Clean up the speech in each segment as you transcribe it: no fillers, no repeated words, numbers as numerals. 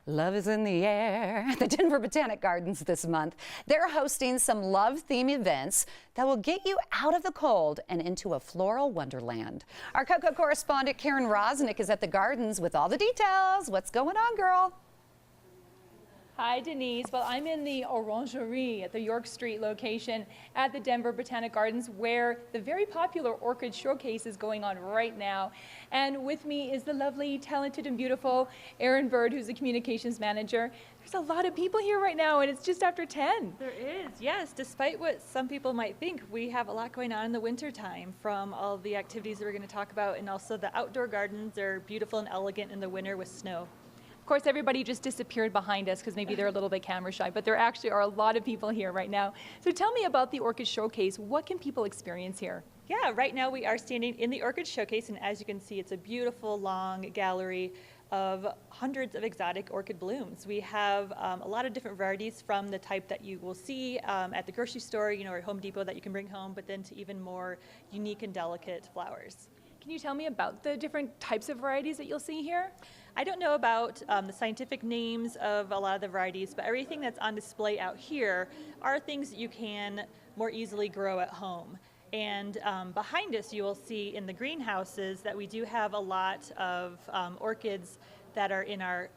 Love is in the air at the Denver Botanic Gardens this month. They're hosting some love-themed events that will get you out of the cold and into a floral wonderland. Our Cocoa correspondent Karen Rosnick is at the gardens with all the details. What's going on, girl? Hi, Denise. Well, I'm in the Orangerie at the York Street location at the Denver Botanic Gardens, where the very popular Orchid Showcase is going on right now. And with me is the lovely, talented, and beautiful Erin Bird, who's the communications manager. There's a lot of people here right now, and it's just after 10. There is, yes. Despite what some people might think, we have a lot going on in the winter time, from all the activities that we're going to talk about, and also the outdoor gardens are beautiful and elegant in the winter with snow. Of course, everybody just disappeared behind us because maybe they're a little bit camera shy, but there actually are a lot of people here right now. So tell me about the Orchid Showcase. What can people experience here? Yeah, right now we are standing in the Orchid Showcase, and as you can see, it's a beautiful long gallery of hundreds of exotic orchid blooms. We have a lot of different varieties, from the type that you will see at the grocery store, or at Home Depot that you can bring home, but then to even more unique and delicate flowers. Can you tell me about the different types of varieties that you'll see here? I don't know about the scientific names of a lot of the varieties, but everything that's on display out here are things that you can more easily grow at home. And behind us, you will see in the greenhouses that we do have a lot of orchids that are in our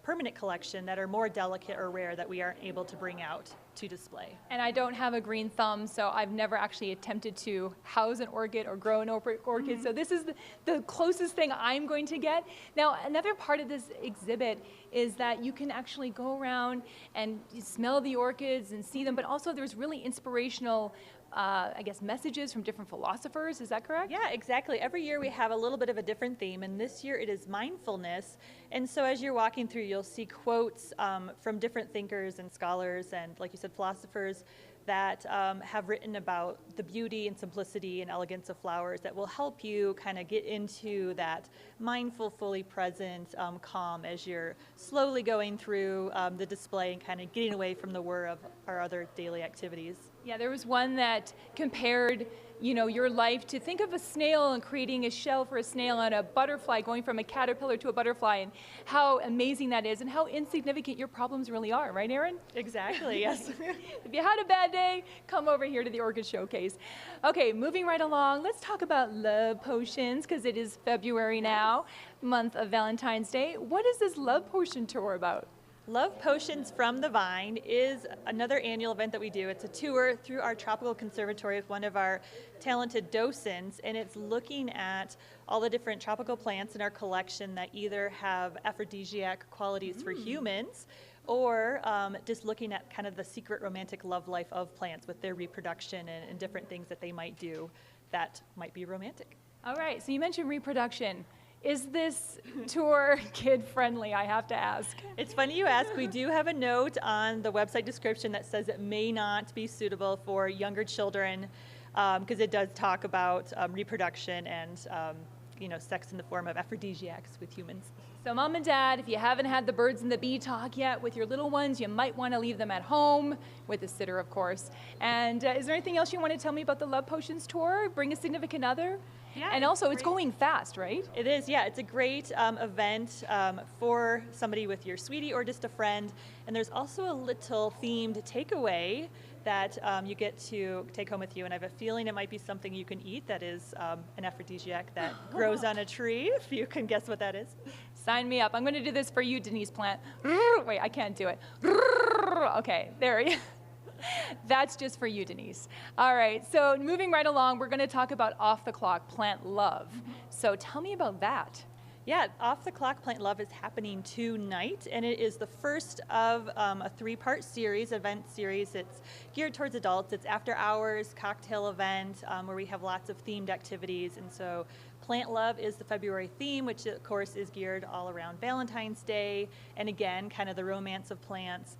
permanent collection that are more delicate or rare that we aren't able to bring out to display. And I don't have a green thumb, so I've never actually attempted to house an orchid or grow an orchid, so this is the closest thing I'm going to get. Now, another part of this exhibit is that you can actually go around and smell the orchids and see them, but also there's really inspirational I guess messages from different philosophers. Is that correct? Yeah, exactly. Every year we have a little bit of a different theme, and this year it is mindfulness. And so as you're walking through, you'll see quotes from different thinkers and scholars and, like you said, philosophers that have written about the beauty and simplicity and elegance of flowers that will help you kind of get into that mindful, fully present calm as you're slowly going through the display and kind of getting away from the whir of our other daily activities. Yeah, there was one that compared, your life to think of a snail and creating a shell for a snail, and a butterfly going from a caterpillar to a butterfly, and how amazing that is and how insignificant your problems really are, right, Erin? Exactly, yes. If you had a bad day, come over here to the Orchid Showcase. Okay, moving right along, let's talk about love potions, because it is February now, month of Valentine's Day. What is this love potion tour about? Love Potions from the Vine is another annual event that we do. It's a tour through our tropical conservatory with one of our talented docents, and it's looking at all the different tropical plants in our collection that either have aphrodisiac qualities for humans, or just looking at kind of the secret romantic love life of plants with their reproduction and different things that they might do that might be romantic. All right, so you mentioned reproduction. Is this tour kid-friendly, I have to ask? It's funny you ask. We do have a note on the website description that says it may not be suitable for younger children, because it does talk about reproduction and sex in the form of aphrodisiacs with humans. So Mom and Dad, if you haven't had the birds and the bee talk yet with your little ones, you might want to leave them at home, with a sitter, of course. And is there anything else you want to tell me about the Love Potions tour? Bring a significant other? Yeah, and also, it's going fast, right? It is, yeah. It's a great event for somebody with your sweetie or just a friend. And there's also a little themed takeaway that you get to take home with you. And I have a feeling it might be something you can eat that is an aphrodisiac that grows on a tree, if you can guess what that is. Sign me up. I'm going to do this for you, Denise Plant. Wait, I can't do it. Okay, there we go. That's just for you, Denise. All right, so moving right along, we're going to talk about off-the-clock plant love. So tell me about that. Yeah, Off the Clock Plant Love is happening tonight, and it is the first of a three-part event series. It's geared towards adults. It's after-hours cocktail event where we have lots of themed activities, and so Plant Love is the February theme, which of course is geared all around Valentine's Day, and again, kind of the romance of plants.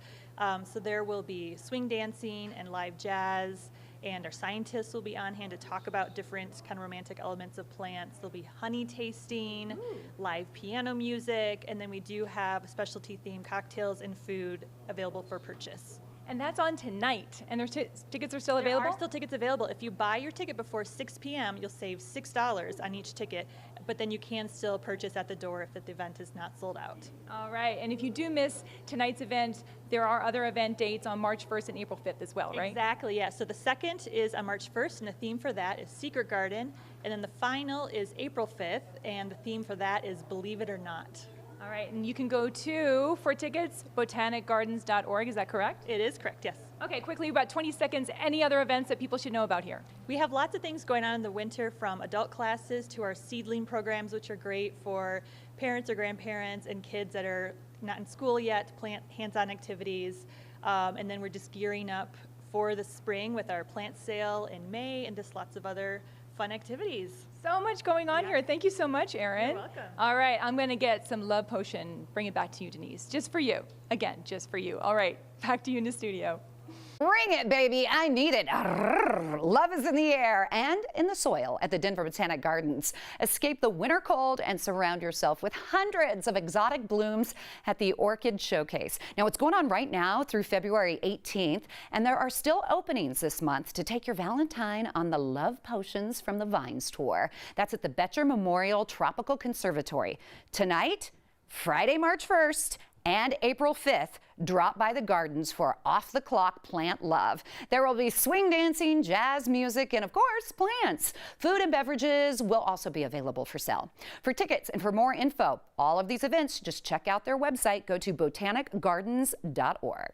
So there will be swing dancing and live jazz, and our scientists will be on hand to talk about different kind of romantic elements of plants. There'll be honey tasting, live piano music, and then we do have specialty themed cocktails and food available for purchase. And that's on tonight. And there's tickets are still available? There are still tickets available. If you buy your ticket before 6 p.m., you'll save $6 on each ticket. but then you can still purchase at the door if the event is not sold out. All right, and if you do miss tonight's event, there are other event dates on March 1st and April 5th as well, right? Exactly, yeah. So the second is on March 1st, and the theme for that is Secret Garden. And then the final is April 5th, and the theme for that is Believe It or Not. All right, and you can go to, for tickets, botanicgardens.org, is that correct? It is correct, yes. Okay, quickly, about 20 seconds, any other events that people should know about here? We have lots of things going on in the winter, from adult classes to our seedling programs, which are great for parents or grandparents and kids that are not in school yet, plant hands-on activities. And then we're just gearing up for the spring with our plant sale in May and just lots of other fun activities. So much going on here. Thank you so much, Erin. You're welcome. All right, I'm going to get some love potion. Bring it back to you, Denise. Just for you. Again, just for you. All right, back to you in the studio. Bring it, baby. I need it. Love is in the air and in the soil at the Denver Botanic Gardens. Escape the winter cold and surround yourself with hundreds of exotic blooms at the Orchid Showcase. Now, it's going on right now through February 18th, and there are still openings this month to take your Valentine on the Love Potions from the Vines tour. That's at the Betcher Memorial Tropical Conservatory. Tonight, Friday, March 1st, and April 5th, drop by the gardens for off-the-clock plant love. There will be swing dancing, jazz music, and of course, plants. Food and beverages will also be available for sale. For tickets and for more info, all of these events, just check out their website. Go to botanicgardens.org.